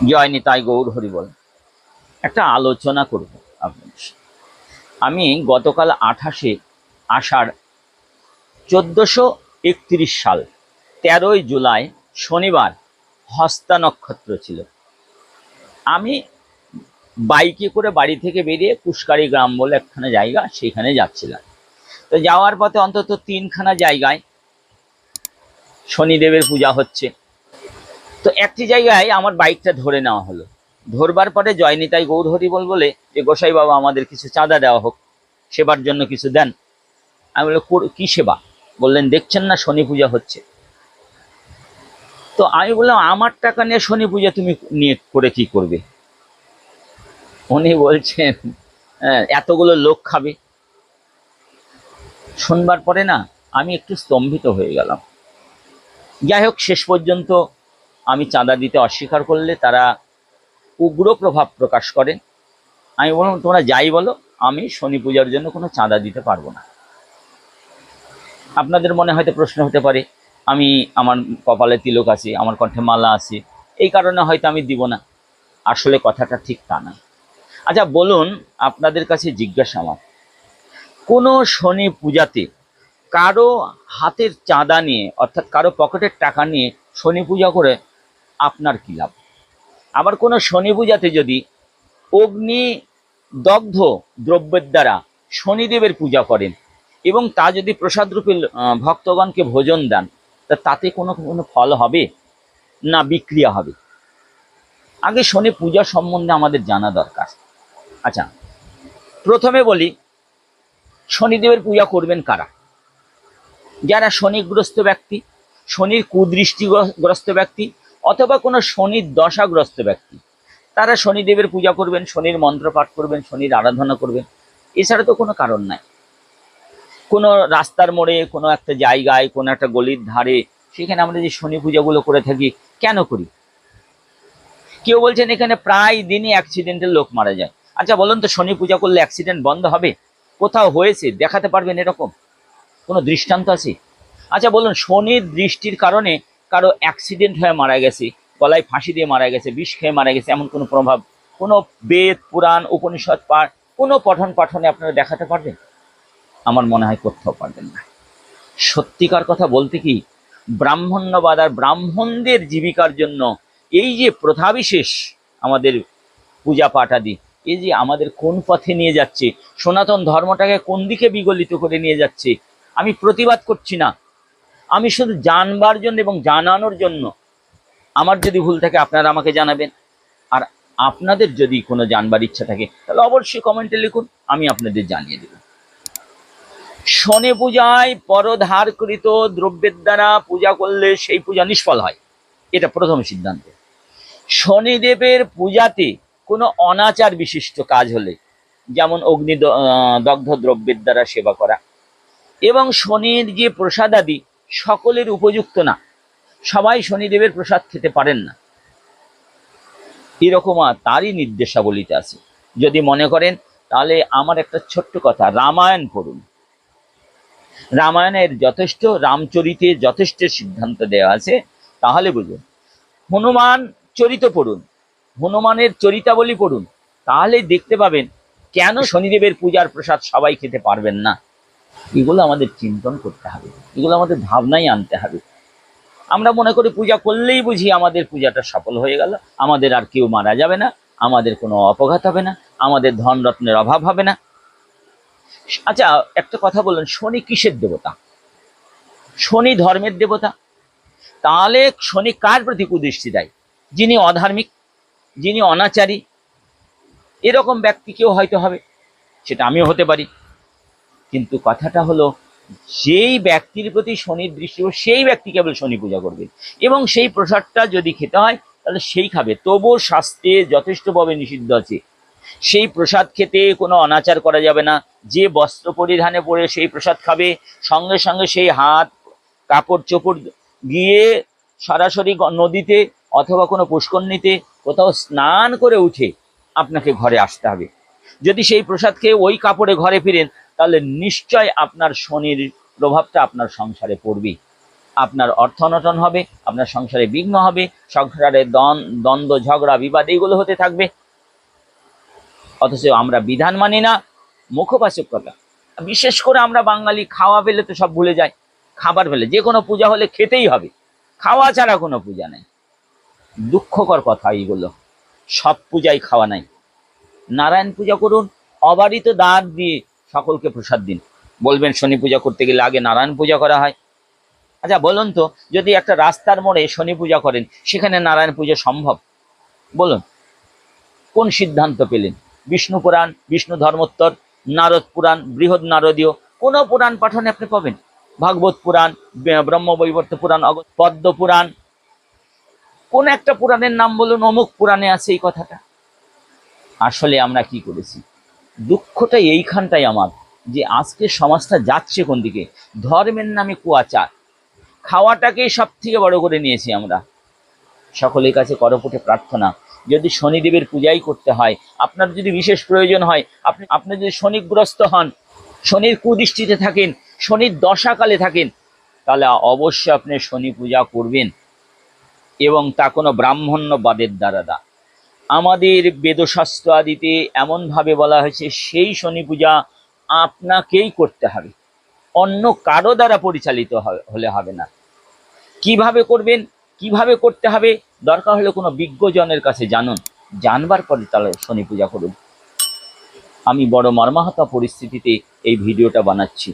জয় নিতাই গৌর হরিবল। একটা আলোচনা করব আপনাদের সাথে। আমি গতকাল 28শে আষাঢ় 1431 সাল 13ই জুলাই শনিবার হস্তা নক্ষত্র ছিল। আমি বাইকে করে বাড়ি থেকে বেরিয়ে কুশকারি গ্রাম বলে একখানা জায়গা, সেখানে যাচ্ছিলাম। তো যাওয়ার পথে অন্তত 3খানা জায়গায় শনিদেবের পূজা হচ্ছে। তো একটি জায়গায় আমার বাইকটা ধরে নেওয়া হলো। ধরবার পরে জয় নিতাই গৌর হরিবল বলে যে গোসাই বাবা আমাদের কিছু চাঁদা দেওয়া হোক, সেবার জন্য কিছু দেন। আমি বললাম কি সেবা? বললেন দেখছেন না শনি পূজা হচ্ছে। তো আমি বললাম আমার টাকা নিয়ে শনি পূজা তুমি নিয়ে করে কি করবে? উনি বলছেন এতগুলো লোক খাবে। শুনবার পরে না আমি একটু স্তম্ভিত হয়ে গেলাম। যাই হোক, শেষ পর্যন্ত আমি চাঁদা দিতে অস্বীকার করলে তারা উগ্র প্রভাব প্রকাশ করেন। আমি বললাম তোমরা যাই বলো, আমি শনি পূজার জন্য কোনো চাঁদা দিতে পারবো না। আপনাদের মনে হয়তো প্রশ্ন হতে পারে আমি আমার কপালে তিলক আছে, আমার কণ্ঠে মালা আছে, এই কারণে হয়তো আমি দিব না। আসলে কথাটা ঠিক তা না। আচ্ছা বলুন, আপনাদের কাছে জিজ্ঞাসা আমার, কোনো শনি পূজাতে কারো হাতের চাঁদা নিয়ে অর্থাৎ কারো পকেটের টাকা নিয়ে শনি পূজা করে আপনার কী লাভ? আবার কোনো শনি পূজাতে যদি অগ্নি দগ্ধ দ্রব্যের দ্বারা শনিদেবের পূজা করেন এবং তা যদি প্রসাদ রূপে ভক্তগণকে ভোজন দেন, তাতে কোনো কোনো ফল হবে না বিক্রিয়া হবে? আগে শনি পূজা সম্বন্ধে আমাদের জানা দরকার। আচ্ছা, প্রথমে বলি শনিদেবের পূজা করবেন কারা? যারা শনিগ্রস্ত ব্যক্তি, শনির কুদৃষ্টিগ্রস্ত ব্যক্তি, অথবা কোনো শনির দশাগ্রস্ত ব্যক্তি, তারা শনিদেবের পূজা করবেন, শনির মন্ত্র পাঠ করবেন, শনির আরাধনা করবেন। এছাড়া তো কোনো কারণ নাই। কোনো রাস্তার মোড়ে, কোনো একটা জায়গায়, কোনো একটা গলির ধারে, সেখানে আমরা যে শনি পূজাগুলো করে থাকি, কেন করি? কেউ বলছেন এখানে প্রায় দিনই অ্যাক্সিডেন্টের লোক মারা যায়। আচ্ছা বলুন তো, শনি পূজা করলে অ্যাক্সিডেন্ট বন্ধ হবে? কোথাও হয়েছে দেখাতে পারবেন এরকম কোনো দৃষ্টান্ত আছে? আচ্ছা বলুন, শনির দৃষ্টির কারণে কারো অ্যাক্সিডেন্ট হয়ে মারা গেছে, গলায় ফাঁসি দিয়ে মারা গেছে, বিষ খেয়ে মারা গেছে, এমন কোনো প্রভাব কোনো বেদ পুরাণ উপনিষদ পাঠ কোনো পঠন পাঠনে আপনারা দেখাতে পারবেন? আমার মনে হয় কোথাও পারবেন না। সত্যিকার কথা বলতে কি, ব্রাহ্মণ্যবাদ আর ব্রাহ্মণদের জীবিকার জন্য এই যে প্রথা বিশেষ আমাদের পূজা পাঠ আদি, এই যে আমাদের কোন পথে নিয়ে যাচ্ছে, সনাতন ধর্মটাকে কোন দিকে বিগলিত করে নিয়ে যাচ্ছে, আমি প্রতিবাদ করছি না, আমি শুধু জানবার জন্য এবং জানানোর জন্য। আমার যদি ভুল থাকে আপনারা আমাকে জানাবেন, আর আপনাদের যদি কোনো জানবার ইচ্ছা থাকে তাহলে অবশ্যই কমেন্টে লিখুন, আমি আপনাদের জানিয়ে দেব। শনি পূজায় পরধারকৃত দ্রব্যের দ্বারা পূজা করলে সেই পূজা নিষ্ফল হয়, এটা প্রথম সিদ্ধান্ত। শনিদেবের পূজাতে কোনো অনাচার বিশিষ্ট কাজ হলে, যেমন অগ্নি দগ্ধ দ্রব্যের দ্বারা সেবা করা, এবং শনির যে প্রসাদাদি সকলের উপযুক্ত না, সবাই শনিদেবের প্রসাদ খেতে পারেন না, এরকম তারই নির্দেশাবলীতে আছে। যদি মনে করেন তাহলে আমার একটা ছোট্ট কথা, রামায়ণ পড়ুন। রামায়ণের যথেষ্ট, রামচরিতে যথেষ্ট সিদ্ধান্ত দেওয়া আছে, তাহলে বুঝুন। হনুমান চরিত পড়ুন, হনুমানের চরিতাবলী পড়ুন, তাহলে দেখতে পাবেন কেন শনিদেবের পূজার প্রসাদ সবাই খেতে পারবেন না। এগুলো আমাদের চিন্তন করতে হবে, এগুলো আমাদের ভাবনায় আনতে হবে। আমরা মনে করি পূজা করলেই বুঝি আমাদের পূজাটা সফল হয়ে গেল, আমাদের আর কেউ মারা যাবে না, আমাদের কোনো অপঘাত হবে না, আমাদের ধন রত্নের অভাব হবে না। আচ্ছা একটা কথা বলুন, শনি কিসের দেবতা? শনি ধর্মের দেবতা। তাহলে শনি কার প্রতি কুদৃষ্টি দেয়? যিনি অধার্মিক, যিনি অনাচারী, এরকম ব্যক্তি কেউ হয়তো হবে, সেটা আমিও হতে পারি। কিন্তু কথাটা হলো, যেই ব্যক্তির প্রতি শনির দৃষ্টি সেই ব্যক্তি কেবল শনি পূজা করবে, এবং সেই প্রসাদটা যদি খেতে হয় তাহলে সেই খাবে। তবুও শাস্ত্রে যথেষ্টভাবে নিষিদ্ধ আছে, সেই প্রসাদ খেতে কোনো অনাচার করা যাবে না। যে বস্ত্র পরিধানে পরে সেই প্রসাদ খাবে, সঙ্গে সঙ্গে সেই হাত কাপড় চোপড় গিয়ে সরাসরি নদীতে অথবা কোনো পুষ্করণীতে কোথাও স্নান করে উঠে আপনাকে ঘরে আসতে হবে। যদি সেই প্রসাদ খেয়ে ওই কাপড়ে ঘরে ফিরেন তাহলে নিশ্চয় আপনার শনির প্রভাবটা আপনার সংসারে পড়বে। আপনার অর্থ অনটন হবে, আপনার সংসারে বিঘ্ন হবে, সংসারে দ্বন্দ্ব ঝগড়া বিবাদ এগুলো হতে থাকবে। অথচ আমরা বিধান মানি না, মুখবাচকতা। বিশেষ করে আমরা বাঙালি খাওয়া পেলে তো সব ভুলে যাই, খাবার পেলে যে কোনো পূজা হলে খেতেই হবে, খাওয়া ছাড়া কোনো পূজা নেই। দুঃখকর কথা এইগুলো, সব পূজায় খাওয়া নাই। নারায়ণ পূজা করুন, অবারিত দাঁত দিয়ে সকলকে প্রসাদ দিন। বলবেন শনি পূজা করতে গেলে আগে নারায়ণ পূজা করা হয়। আচ্ছা বলুন তো, যদি একটা রাস্তার মোড়ে শনি পূজা করেন, সেখানে নারায়ণ পূজা সম্ভব? বলুন, কোন সিদ্ধান্ত পেলেন? বিষ্ণু পুরাণ, বিষ্ণু ধর্মোত্তর, নারদ পুরাণ, বৃহৎ নারদীয় কোনো পুরাণ পাঠনে আপনি পাবেন? ভাগবত পুরাণ, ব্রহ্মবৈবর্ত পুরাণ, পদ্ম পুরাণ, কোন একটা পুরাণের নাম বলুন, অমুক পুরাণে আছে এই কথাটা। আসলে আমরা কি করেছি? দুঃখটা এইখানটাই আমার, যে আজকে সমাজটা যাচ্ছে কোন দিকে? ধর্মের নামে কুয়াচার, খাওয়াটাকেই সব থেকে বড় করে নিয়েছি আমরা। সকলের কাছে করপুটে প্রার্থনা, যদি শনিদেবের পূজাই করতে হয়, আপনার যদি বিশেষ প্রয়োজন হয়, আপনি যদি শনিগ্রস্ত হন, শনির কুদৃষ্টিতে থাকেন, শনির দশাকালে থাকেন, তাহলে অবশ্যই আপনি শনি পূজা করবেন, এবং তা কোনো ব্রাহ্মণ্যবাদের দ্বারা না। আমাদের বেদশাস্ত্র আদিতে এমনভাবে বলা হয়েছে, সেই শনি পূজা আপনাকেই করতে হবে, অন্য কারো দ্বারা পরিচালিত হলে হবে না। কিভাবে করবেন, কিভাবে করতে হবে, দরকার হলে কোনো বিজ্ঞজনের কাছে জানুন, জানবার পরে তাহলে শনি পূজা করুন। আমি বড় মর্মাহত পরিস্থিতিতে এই ভিডিওটা বানাচ্ছি।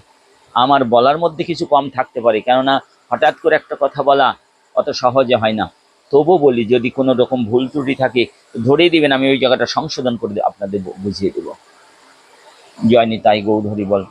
আমার বলার মধ্যে কিছু কম থাকতে পারে, কেননা হঠাৎ করে একটা কথা বলা অত সহজে হয় না। তবু বলি, যদি কোনো রকম ভুল ত্রুটি থাকে ধরেই দিবেন, আমি ওই জায়গাটা সংশোধন করে আপনাদের বুঝিয়ে দেব। জয় নিতাই গৌর হরি বল।